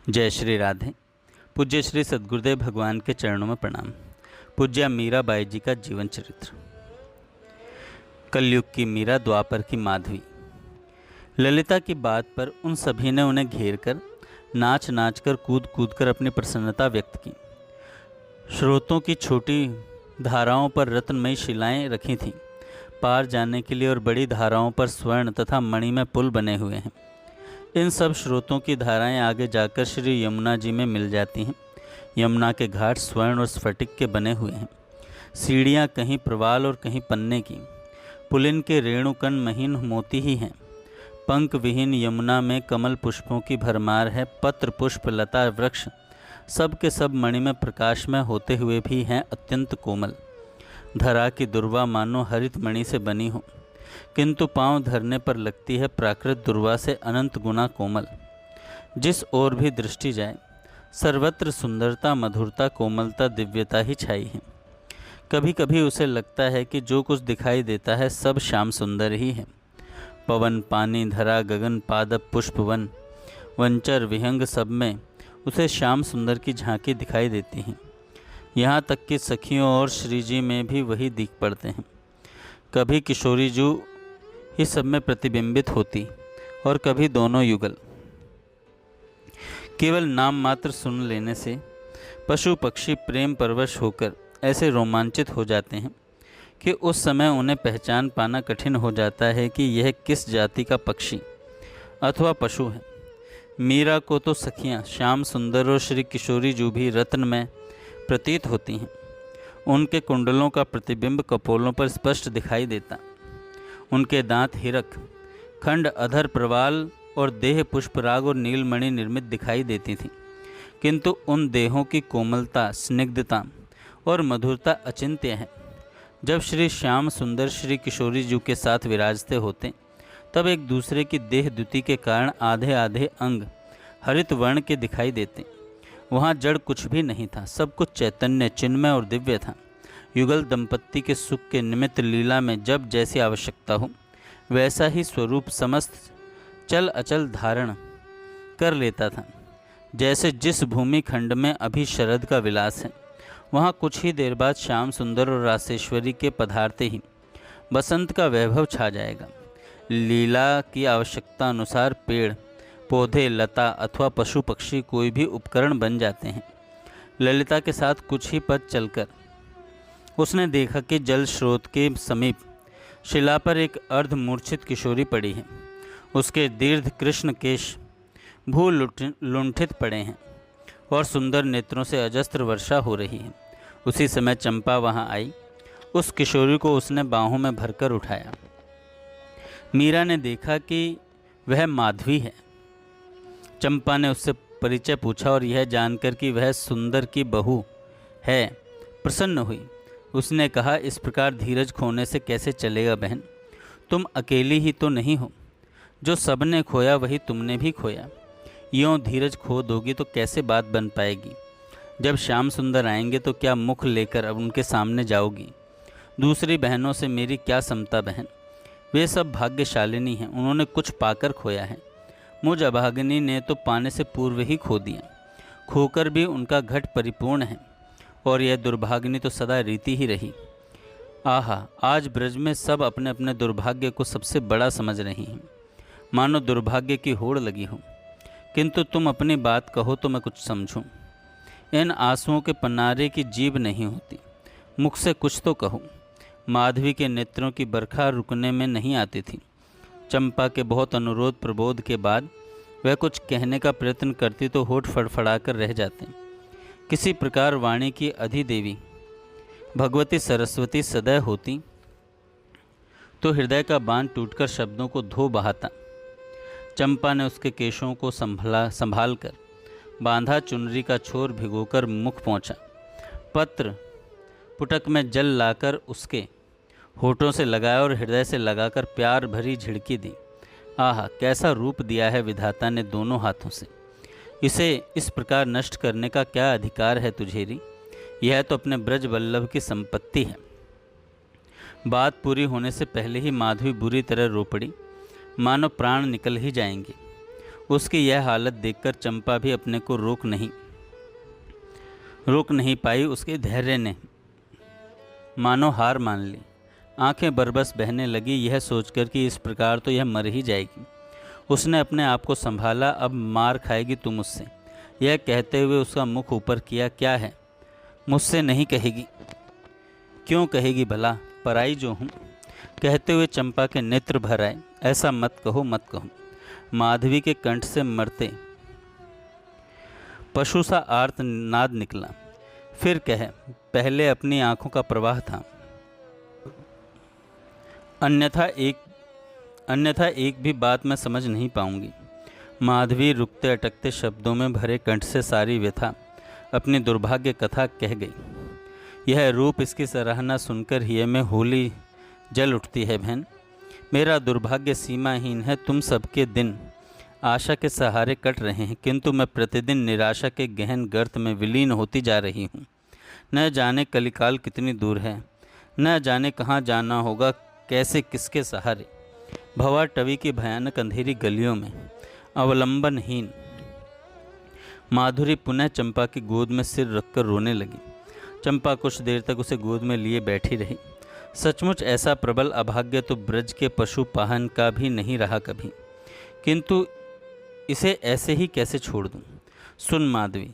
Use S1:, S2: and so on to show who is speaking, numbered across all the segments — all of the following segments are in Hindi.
S1: जय श्री राधे। पूज्य श्री सद्गुरुदेव भगवान के चरणों में प्रणाम। पूज्य मीराबाई जी का जीवन चरित्र। कलयुग की मीरा, द्वापर की माधवी। ललिता की बात पर उन सभी ने उन्हें घेर कर नाच नाच कर कूद कूद कर अपनी प्रसन्नता व्यक्त की। स्रोतों की छोटी धाराओं पर रत्नमयी शिलाएं रखी थीं पार जाने के लिए, और बड़ी धाराओं पर स्वर्ण तथा मणिमय पुल बने हुए हैं। इन सब स्रोतों की धाराएं आगे जाकर श्री यमुना जी में मिल जाती हैं। यमुना के घाट स्वर्ण और स्फटिक के बने हुए हैं। सीढ़ियाँ कहीं प्रवाल और कहीं पन्ने की। पुलिन के रेणुकण महीन मोती ही हैं। पंख विहीन यमुना में कमल पुष्पों की भरमार है। पत्र पुष्प लता वृक्ष सब के सब मणिमय प्रकाश में होते हुए भी हैं अत्यंत कोमल। धरा की दुर्वा मानो हरित मणि से बनी हो, किंतु पांव धरने पर लगती है प्राकृत दुर्वा से अनंत गुना कोमल। जिस ओर भी दृष्टि जाए सर्वत्र सुंदरता, मधुरता, कोमलता, दिव्यता ही छाई है। कभी कभी उसे लगता है कि जो कुछ दिखाई देता है सब श्याम सुंदर ही है। पवन, पानी, धरा, गगन, पादप, पुष्प, वन, वंचर, विहंग सब में उसे श्याम सुंदर की झांकी दिखाई देती है। यहाँ तक कि सखियों और श्रीजी में भी वही दिख पड़ते हैं। कभी किशोरी जू ही सब में प्रतिबिंबित होती और कभी दोनों युगल। केवल नाम मात्र सुन लेने से पशु पक्षी प्रेम परवश होकर ऐसे रोमांचित हो जाते हैं कि उस समय उन्हें पहचान पाना कठिन हो जाता है कि यह किस जाति का पक्षी अथवा पशु है। मीरा को तो सखियां श्याम सुंदर और श्री किशोरी जू भी रत्न में प्रतीत होती हैं। उनके कुंडलों का प्रतिबिंब कपोलों पर स्पष्ट दिखाई देता। उनके दांत हिरक, खंड, अधर, प्रवाल और देह पुष्पराग और नीलमणि निर्मित दिखाई देती थी, किंतु उन देहों की कोमलता, स्निग्धता और मधुरता अचिंत्य है। जब श्री श्याम सुंदर श्री किशोरी जू के साथ विराजते होते तब एक दूसरे की देह द्युति के कारण आधे आधे अंग हरित वर्ण के दिखाई देते। वहाँ जड़ कुछ भी नहीं था, सब कुछ चैतन्य, चिन्मय और दिव्य था। युगल दंपत्ति के सुख के निमित्त लीला में जब जैसी आवश्यकता हो वैसा ही स्वरूप समस्त चल अचल धारण कर लेता था। जैसे जिस भूमि खंड में अभी शरद का विलास है, वहाँ कुछ ही देर बाद श्याम सुंदर और रासेश्वरी के पधारते ही बसंत का वैभव छा जाएगा। लीला की आवश्यकता अनुसार पेड़ पौधे, लता अथवा पशु पक्षी कोई भी उपकरण बन जाते हैं। ललिता के साथ कुछ ही पद चलकर उसने देखा कि जल स्रोत के समीप शिला पर एक अर्धमूर्छित किशोरी पड़ी है। उसके दीर्घ कृष्ण केश भू लुंठित पड़े हैं और सुंदर नेत्रों से अजस्त्र वर्षा हो रही है। उसी समय चंपा वहां आई। उस किशोरी को उसने बाहों में भरकर उठाया। मीरा ने देखा कि वह माधवी है। चंपा ने उससे परिचय पूछा और यह जानकर कि वह सुंदर की बहू है प्रसन्न हुई। उसने कहा, इस प्रकार धीरज खोने से कैसे चलेगा बहन? तुम अकेली ही तो नहीं हो। जो सबने खोया वही तुमने भी खोया। यूँ धीरज खो दोगी तो कैसे बात बन पाएगी? जब श्याम सुंदर आएंगे तो क्या मुख लेकर अब उनके सामने जाओगी? दूसरी बहनों से मेरी क्या समता बहन? वे सब भाग्यशालिनी हैं, उन्होंने कुछ पाकर खोया है। मुझ अभागिनी ने तो पाने से पूर्व ही खो दिया। खोकर भी उनका घट परिपूर्ण है, और यह दुर्भाग्यनी तो सदा रीति ही रही। आहा, आज ब्रज में सब अपने अपने दुर्भाग्य को सबसे बड़ा समझ रही हैं, मानो दुर्भाग्य की होड़ लगी हो। किंतु तुम अपनी बात कहो तो मैं कुछ समझूं। इन आंसुओं के पन्नारे की जीभ नहीं होती, मुख से कुछ तो कहो। माधवी के नेत्रों की बरखा रुकने में नहीं आती थी। चंपा के बहुत अनुरोध प्रबोध के बाद वह कुछ कहने का प्रयत्न करती तो होठ फड़फड़ा कर रह जाते। किसी प्रकार वाणी की अधिदेवी भगवती सरस्वती सदैव होती तो हृदय का बांध टूटकर शब्दों को धो बहाता। चंपा ने उसके केशों को संभाल कर बांधा, चुनरी का छोर भिगोकर मुख पहुँचा। पत्र पुटक में जल लाकर उसके होठों से लगाया और हृदय से लगाकर प्यार भरी झिड़की दी। आहा, कैसा रूप दिया है विधाता ने दोनों हाथों से। इसे इस प्रकार नष्ट करने का क्या अधिकार है तुझेरी? यह तो अपने ब्रज वल्लभ की संपत्ति है। बात पूरी होने से पहले ही माधवी बुरी तरह रो पड़ी, मानो प्राण निकल ही जाएंगे। उसकी यह हालत देखकर चंपा भी अपने को रोक नहीं पाई। उसके धैर्य ने मानो हार मान ली। आंखें बरबस बहने लगी, यह सोचकर कि इस प्रकार तो यह मर ही जाएगी। उसने अपने आप को संभाला, अब मार खाएगी तू मुझसे। यह कहते हुए उसका मुख ऊपर किया। क्या है, मुझसे नहीं कहेगी? क्यों कहेगी भला, पराई जो हूँ। कहते हुए चंपा के नेत्र भर आए। ऐसा मत कहो, मत कहो। माधवी के कंठ से मरते पशु सा आर्त नाद निकला। फिर कह, पहले अपनी आंखों का प्रवाह था, अन्यथा एक भी बात मैं समझ नहीं पाऊंगी। माधवी रुकते अटकते शब्दों में भरे कंठ से सारी व्यथा, अपनी दुर्भाग्य कथा कह गई। यह रूप, इसकी सराहना सुनकर हिये में होली जल उठती है। बहन, मेरा दुर्भाग्य सीमाहीन है। तुम सबके दिन आशा के सहारे कट रहे हैं, किंतु मैं प्रतिदिन निराशा के गहन गर्त में विलीन होती जा रही हूँ। न जाने कलिकाल कितनी दूर है, न जाने कहाँ जाना होगा, कैसे किसके सहारे। भवा टवी की भयानक अंधेरी गलियों में अवलंबनहीन माधुरी पुनः चंपा की गोद में सिर रखकर रोने लगी। चंपा कुछ देर तक उसे गोद में लिए बैठी रही। सचमुच ऐसा प्रबल अभाग्य तो ब्रज के पशुपालन का भी नहीं रहा कभी, किंतु इसे ऐसे ही कैसे छोड़ दूं? सुन माधवी,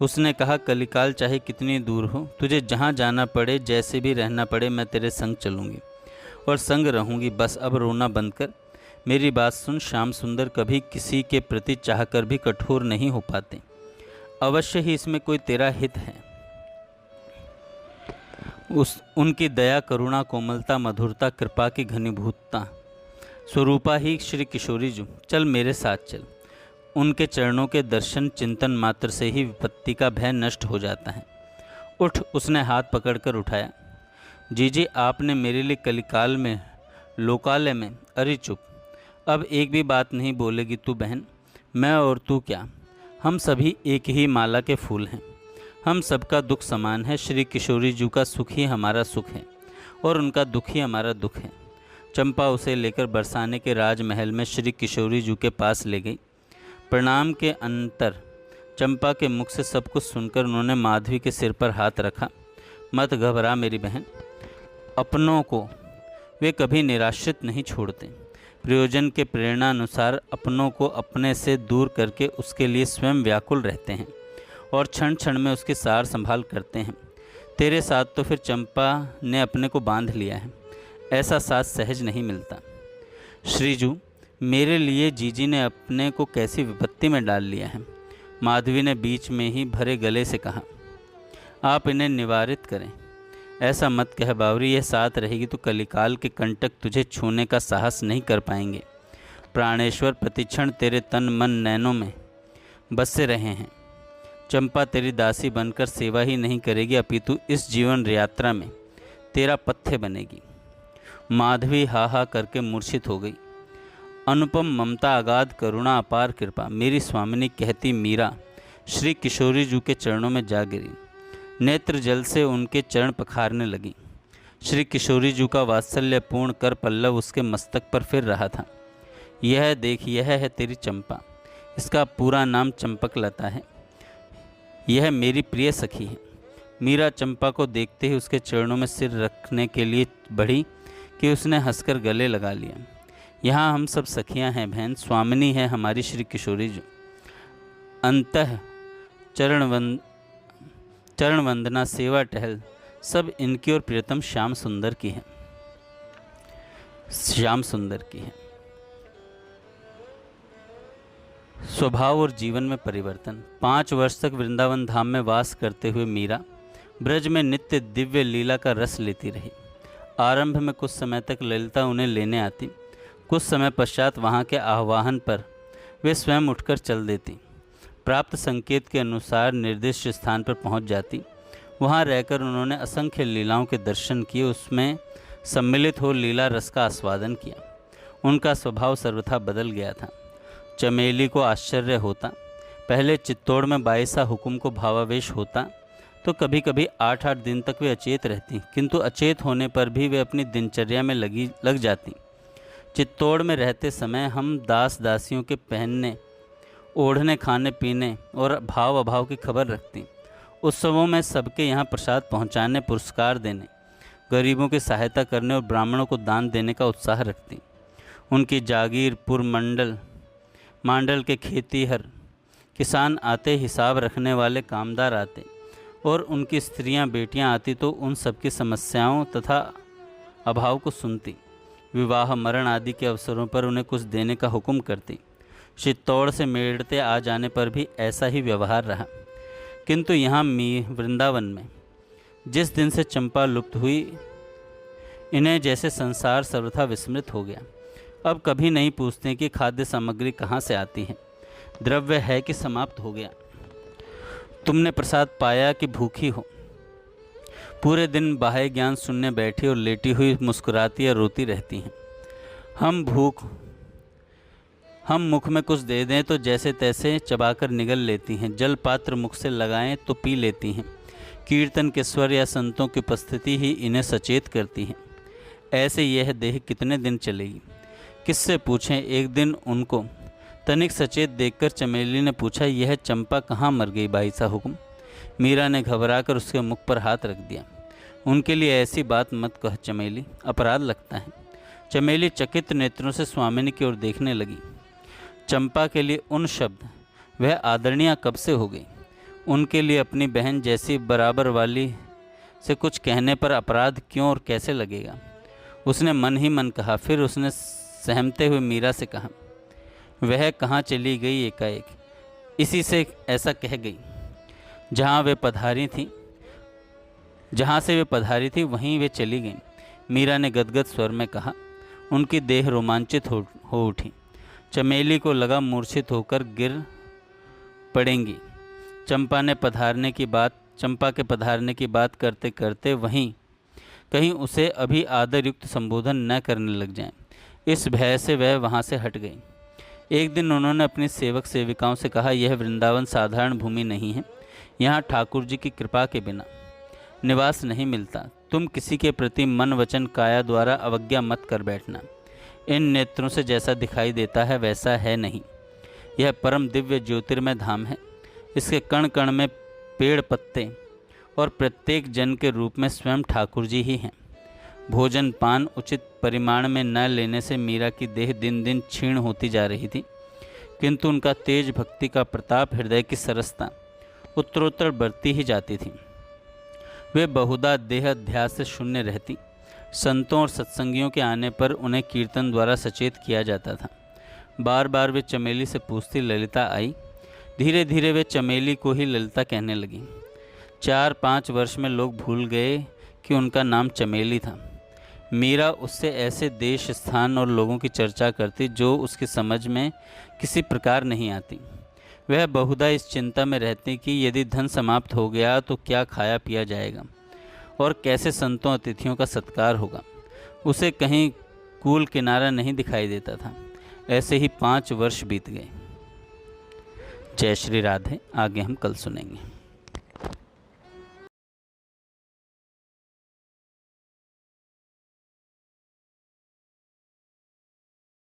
S1: उसने कहा, कलिकाल चाहे कितनी दूर हो, तुझे जहाँ जाना पड़े, जैसे भी रहना पड़े, मैं तेरे संग चलूँगी और संग रहूँगी। बस अब रोना बंद कर। मेरी बात सुन, श्याम सुंदर कभी किसी के प्रति चाहकर भी कठोर नहीं हो पाते। अवश्य ही इसमें कोई तेरा हित है। उनकी दया, करुणा, कोमलता, मधुरता, कृपा की घनीभूतता स्वरूपा ही श्री किशोरी जी। चल मेरे साथ चल। उनके चरणों के दर्शन चिंतन मात्र से ही विपत्ति का भय नष्ट हो जाता है। उठ, उसने हाथ पकड़कर उठाया। जीजी, आपने मेरे लिए कलिकाल में, लोकालय में। अरे चुप, अब एक भी बात नहीं बोलेगी तू बहन? मैं और तू क्या, हम सभी एक ही माला के फूल हैं। हम सबका दुख समान है। श्री किशोरी जी का सुख ही हमारा सुख है और उनका दुख ही हमारा दुख है। चंपा उसे लेकर बरसाने के राजमहल में श्री किशोरी जी के पास ले गई। प्रणाम के अंतर चंपा के मुख से सब कुछ सुनकर उन्होंने माधवी के सिर पर हाथ रखा। मत घबरा मेरी बहन, अपनों को वे कभी निराश्रित नहीं छोड़ते। प्रयोजन के प्रेरणा अनुसार अपनों को अपने से दूर करके उसके लिए स्वयं व्याकुल रहते हैं और क्षण क्षण में उसकी सार संभाल करते हैं। तेरे साथ तो फिर चंपा ने अपने को बांध लिया है। ऐसा साथ सहज नहीं मिलता। श्रीजू, मेरे लिए जीजी ने अपने को कैसी विपत्ति में डाल लिया है। माधवी ने बीच में ही भरे गले से कहा, आप इन्हें निवारित करें। ऐसा मत कह बावरी, यह साथ रहेगी तो कलिकाल के कंटक तुझे छूने का साहस नहीं कर पाएंगे। प्राणेश्वर प्रतिक्षण तेरे तन मन नैनों में बसे रहे हैं। चंपा तेरी दासी बनकर सेवा ही नहीं करेगी, अपितु इस जीवन यात्रा में तेरा पथ्य बनेगी। माधवी हा हा करके मूर्छित हो गई। अनुपम ममता, अगाध करुणा, अपार कृपा, मेरी स्वामिनी कहती मीरा श्री किशोरी जी के चरणों में जा गिरी। नेत्र जल से उनके चरण पखारने लगी। श्री किशोरी जी का वात्सल्यपूर्ण कर पल्लव उसके मस्तक पर फिर रहा था। यह देख, यह है तेरी चंपा। इसका पूरा नाम चंपकलता है। यह मेरी प्रिय सखी है। मीरा चंपा को देखते ही उसके चरणों में सिर रखने के लिए बढ़ी कि उसने हंसकर गले लगा लिया। यहाँ हम सब सखियाँ हैं बहन, स्वामिनी है हमारी श्री किशोरी जी। अंतः चरण वंदना, सेवा टहल सब इनकी और प्रियतम श्याम सुंदर की है। श्याम सुंदर की है। स्वभाव और जीवन में परिवर्तन। 5 वर्ष तक वृंदावन धाम में वास करते हुए मीरा ब्रज में नित्य दिव्य लीला का रस लेती रही। आरंभ में कुछ समय तक ललिता उन्हें लेने आती, कुछ समय पश्चात वहाँ के आह्वान पर वे स्वयं उठकर चल देती। प्राप्त संकेत के अनुसार निर्दिष्ट स्थान पर पहुँच जाती। वहाँ रहकर उन्होंने असंख्य लीलाओं के दर्शन किए, उसमें सम्मिलित हो लीला रस का आस्वादन किया। उनका स्वभाव सर्वथा बदल गया था। चमेली को आश्चर्य होता। पहले चित्तौड़ में बाईसा हुकुम को भावावेश होता तो कभी कभी 8-8 दिन तक वे अचेत रहती, किंतु अचेत होने पर भी वे अपनी दिनचर्या में लग जाती। चित्तौड़ में रहते समय हम दास दासियों के पहनने ओढ़ने, खाने पीने और भाव अभाव की खबर रखती। उत्सवों में सबके यहाँ प्रसाद पहुँचाने, पुरस्कार देने, गरीबों की सहायता करने और ब्राह्मणों को दान देने का उत्साह रखती। उनकी जागीर, पुरमंडल, मांडल के खेतीहर किसान आते, हिसाब रखने वाले कामदार आते और उनकी स्त्रियां, बेटियां आती तो उन सबकी समस्याओं तथा अभाव को सुनती। विवाह, मरण आदि के अवसरों पर उन्हें कुछ देने का हुक्म करती। चित्तौड़ से मेड़ते आ जाने पर भी ऐसा ही व्यवहार रहा। किंतु यहाँ वृंदावन में जिस दिन से चंपा लुप्त हुई, इन्हें जैसे संसार सर्वथा विस्मृत हो गया। अब कभी नहीं पूछते कि खाद्य सामग्री कहाँ से आती है, द्रव्य है कि समाप्त हो गया, तुमने प्रसाद पाया कि भूखी हो। पूरे दिन बाह्य ज्ञान सुनने बैठी और लेटी हुई मुस्कुराती या रोती रहती हैं। हम मुख में कुछ दे दें तो जैसे तैसे चबाकर निगल लेती हैं। जल पात्र मुख से लगाएं तो पी लेती हैं। कीर्तन के स्वर या संतों की उपस्थिति ही इन्हें सचेत करती है। ऐसे यह देह कितने दिन चलेगी, किससे पूछें। एक दिन उनको तनिक सचेत देखकर चमेली ने पूछा, यह चंपा कहाँ मर गई भाई सा हुक्म। मीरा ने घबराकर उसके मुख पर हाथ रख दिया। उनके लिए ऐसी बात मत कह चमेली, अपराध लगता है। चमेली चकित नेत्रों से स्वामिनी की ओर देखने लगी। चंपा के लिए उन शब्द, वह आदरणीय कब से हो गई। उनके लिए अपनी बहन जैसी बराबर वाली से कुछ कहने पर अपराध क्यों और कैसे लगेगा। उसने मन ही मन कहा। फिर उसने सहमते हुए मीरा से कहा, वह कहाँ चली गई एकाएक, इसी से ऐसा कह गई। जहाँ से वे पधारी थी वहीं वे चली गईं। मीरा ने गदगद स्वर में कहा। उनकी देह रोमांचित हो उठी। चमेली को लगा मूर्छित होकर गिर पड़ेंगी। चंपा के पधारने की बात करते करते वहीं कहीं उसे अभी आदर युक्त संबोधन न करने लग जाएं, इस भय से वह वहाँ से हट गई। एक दिन उन्होंने अपनी सेवक सेविकाओं से कहा, यह वृंदावन साधारण भूमि नहीं है। यहाँ ठाकुर जी की कृपा के बिना निवास नहीं मिलता। तुम किसी के प्रति मन, वचन, काया द्वारा अवज्ञा मत कर बैठना। इन नेत्रों से जैसा दिखाई देता है वैसा है नहीं। यह परम दिव्य ज्योतिर्मय धाम है। इसके कण कण में पेड़, पत्ते और प्रत्येक जन के रूप में स्वयं ठाकुर जी ही हैं। भोजन पान उचित परिमाण में न लेने से मीरा की देह दिन दिन क्षीण होती जा रही थी, किंतु उनका तेज, भक्ति का प्रताप, हृदय की सरसता उत्तरोत्तर बढ़ती ही जाती थी। वे बहुधा देह अध्यास से शून्य रहती। संतों और सत्संगियों के आने पर उन्हें कीर्तन द्वारा सचेत किया जाता था। बार बार वे चमेली से पूछती, ललिता आई। धीरे धीरे वे चमेली को ही ललिता कहने लगी। 4-5 वर्ष में लोग भूल गए कि उनका नाम चमेली था। मीरा उससे ऐसे देश, स्थान और लोगों की चर्चा करती जो उसकी समझ में किसी प्रकार नहीं आती। वह बहुधा इस चिंता में रहती कि यदि धन समाप्त हो गया तो क्या खाया पिया जाएगा और कैसे संतों अतिथियों का सत्कार होगा। उसे कहीं कूल किनारा नहीं दिखाई देता था। ऐसे ही 5 वर्ष बीत गए। जय श्री राधे। आगे हम कल सुनेंगे।